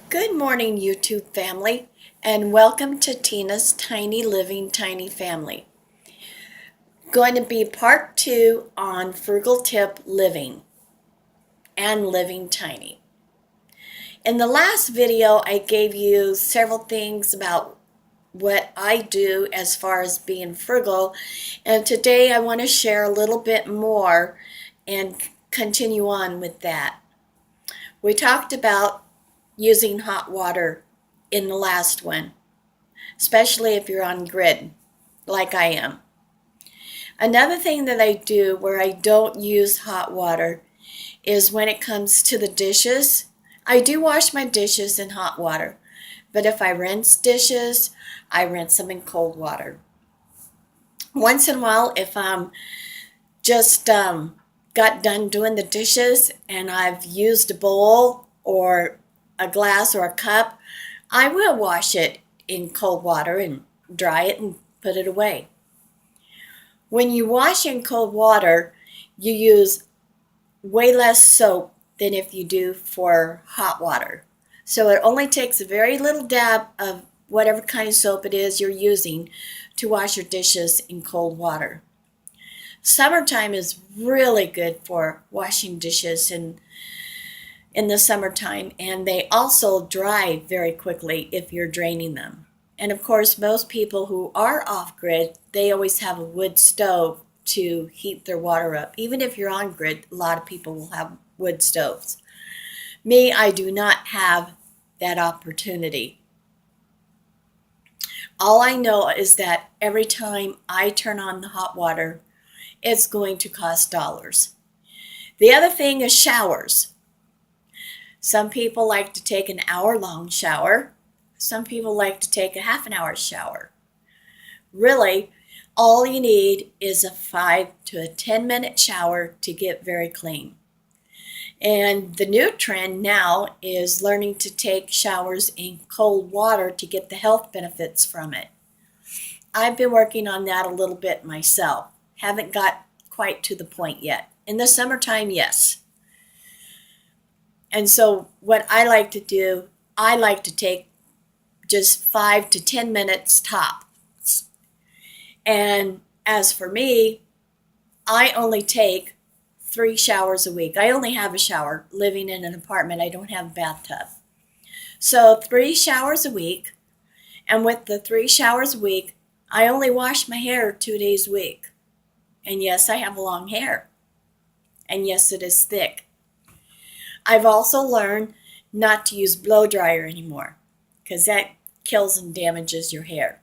Good morning, YouTube family, and welcome to Tina's Tiny Living Tiny Family. Going to be part 2 on frugal tip living and living tiny. In the last video, I gave you several things about what I do as far as being frugal, and today I want to share a little bit more and continue on with that. We talked about using hot water in the last one, especially if you're on grid like I am. Another thing that I do where I don't use hot water is when it comes to the dishes. I do wash my dishes in hot water, but if I rinse dishes, I rinse them in cold water. Once in a while, if I'm just got done doing the dishes and I've used a bowl or a glass or a cup, I will wash it in cold water and dry it and put it away. When you wash in cold water, you use way less soap than if you do for hot water. So it only takes a very little dab of whatever kind of soap it is you're using to wash your dishes in cold water. Summertime is really good for washing dishes in the summertime, and they also dry very quickly if you're draining them. And of course, most people who are off-grid, they always have a wood stove to heat their water up. Even if you're on grid, a lot of people will have wood stoves. Me, I do not have that opportunity. All I know is that every time I turn on the hot water, it's going to cost dollars. The other thing is showers. Some people like to take an hour-long shower. Some people like to take a half an hour shower. Really, all you need is a 5 to a 10-minute shower to get very clean. And the new trend now is learning to take showers in cold water to get the health benefits from it. I've been working on that a little bit myself. Haven't got quite to the point yet. In the summertime, yes. And so what I like to do, I like to take just 5 to 10 minutes tops. And as for me, I only take 3 showers a week. I only have a shower. Living in an apartment, I don't have a bathtub. So 3 showers a week. And with the 3 showers a week, I only wash my hair 2 days a week. And yes, I have long hair. And yes, it is thick. I've also learned not to use blow dryer anymore because that kills and damages your hair.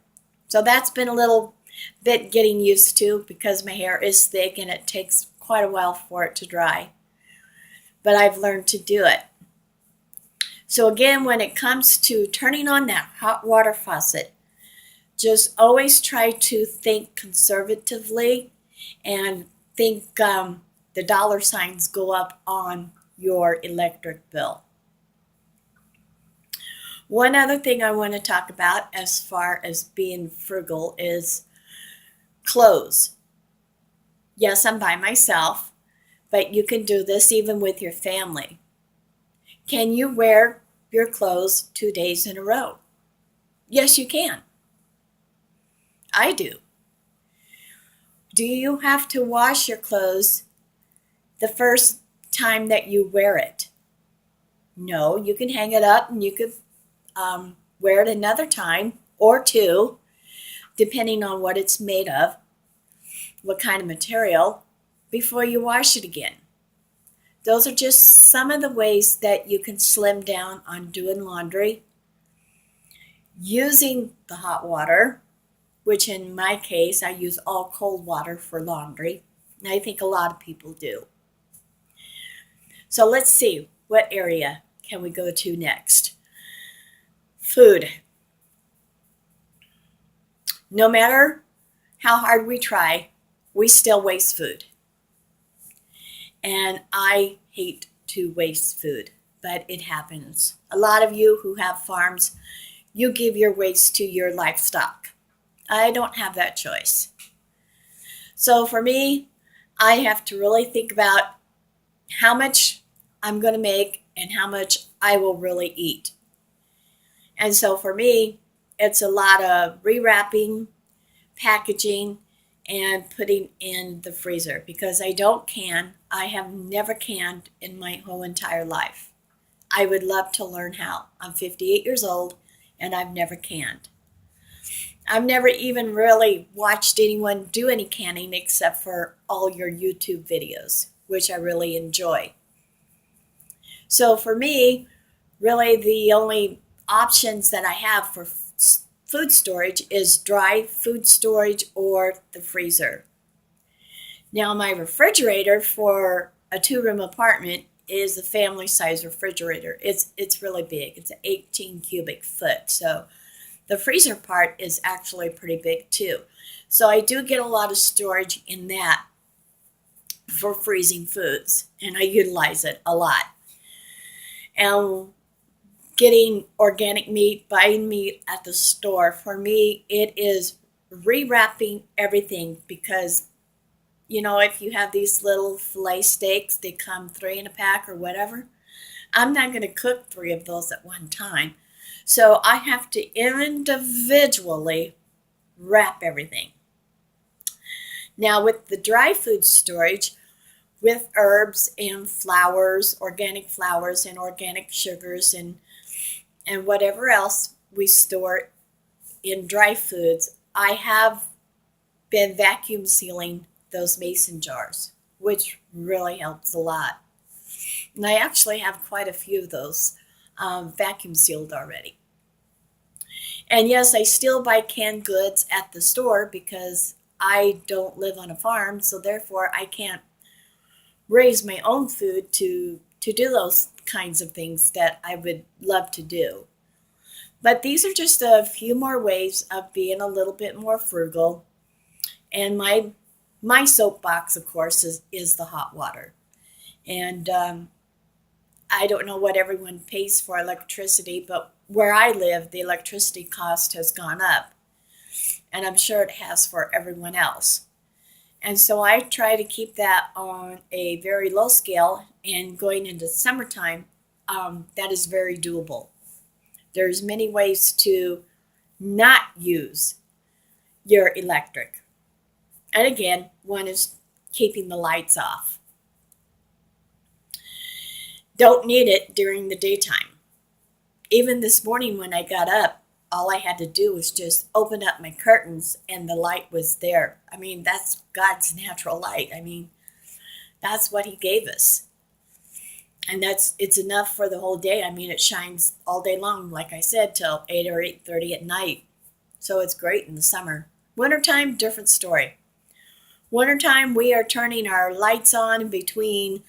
So that's been a little bit getting used to because my hair is thick and it takes quite a while for it to dry. But I've learned to do it. So again, when it comes to turning on that hot water faucet, just always try to think conservatively and think the dollar signs go up on your electric bill. One other thing I want to talk about as far as being frugal is clothes. Yes, I'm by myself, but you can do this even with your family. Can you wear your clothes 2 days in a row? Yes, you can. I do. Do you have to wash your clothes the first time that you wear it? No, you can hang it up and you could wear it another time or 2, depending on what it's made of, what kind of material, before you wash it again. Those are just some of the ways that you can slim down on doing laundry. Using the hot water, which in my case, I use all cold water for laundry. And I think a lot of people do. So let's see, what area can we go to next? Food. No matter how hard we try, we still waste food. And I hate to waste food, but it happens. A lot of you who have farms, you give your waste to your livestock. I don't have that choice. So for me, I have to really think about how much I'm going to make and how much I will really eat. And so for me, it's a lot of rewrapping, packaging, and putting in the freezer because I don't can. I have never canned in my whole entire life. I would love to learn how. I'm 58 years old and I've never canned. I've never even really watched anyone do any canning except for all your YouTube videos, which I really enjoy. So for me, really the only options that I have for food storage is dry food storage or the freezer. Now my refrigerator for a 2-room apartment is a family size refrigerator. It's really big. It's an 18 cubic foot. So the freezer part is actually pretty big too. So I do get a lot of storage in that for freezing foods, and I utilize it a lot. And getting organic meat, buying meat at the store, for me, it is rewrapping everything because, you know, if you have these little filet steaks, they come 3 in a pack or whatever. I'm not going to cook 3 of those at one time. So I have to individually wrap everything. Now with the dry food storage, with herbs and flours, organic flours and organic sugars and whatever else we store in dry foods, I have been vacuum sealing those mason jars, which really helps a lot. And I actually have quite a few of those vacuum sealed already. And yes, I still buy canned goods at the store because I don't live on a farm, so therefore I can't raise my own food to do those kinds of things that I would love to do. But these are just a few more ways of being a little bit more frugal. And my soapbox, of course, is the hot water. And I don't know what everyone pays for electricity, but where I live, the electricity cost has gone up. And I'm sure it has for everyone else. And so I try to keep that on a very low scale, and going into summertime, that is very doable. There's many ways to not use your electric. And again, one is keeping the lights off. Don't need it during the daytime. Even this morning when I got up, all I had to do was just open up my curtains and the light was there. I mean, that's God's natural light. I mean, that's what He gave us. And it's enough for the whole day. I mean, it shines all day long, like I said, till 8 or 8:30 at night. So it's great in the summer. Wintertime, different story. Wintertime, we are turning our lights on between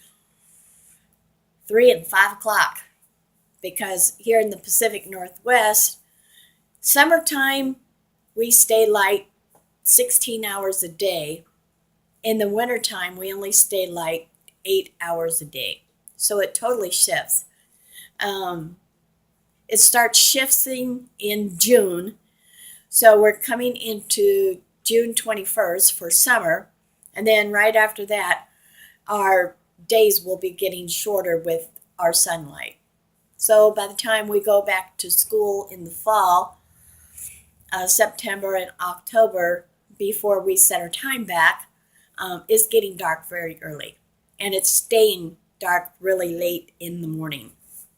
3 and 5 o'clock because here in the Pacific Northwest, summertime, we stay light 16 hours a day. In the wintertime, we only stay light 8 hours a day. So it totally shifts. It starts shifting in June. So we're coming into June 21st for summer. And then right after that, our days will be getting shorter with our sunlight. So by the time we go back to school in the fall, September and October, before we set our time back, it's getting dark very early. And it's staying dark really late in the morning.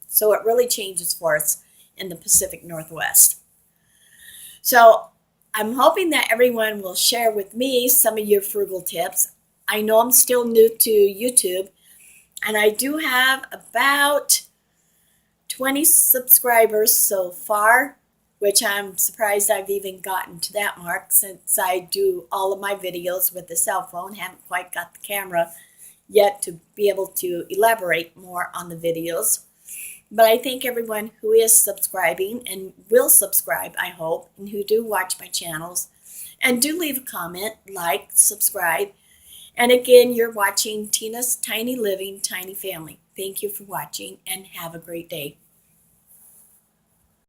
So it really changes for us in the Pacific Northwest. So I'm hoping that everyone will share with me some of your frugal tips. I know I'm still new to YouTube, and I do have about 20 subscribers so far, which I'm surprised I've even gotten to that mark since I do all of my videos with the cell phone. Haven't quite got the camera yet to be able to elaborate more on the videos. But I thank everyone who is subscribing and will subscribe, I hope, and who do watch my channels. And do leave a comment, like, subscribe. And again, you're watching Tina's Tiny Living, Tiny Family. Thank you for watching and have a great day.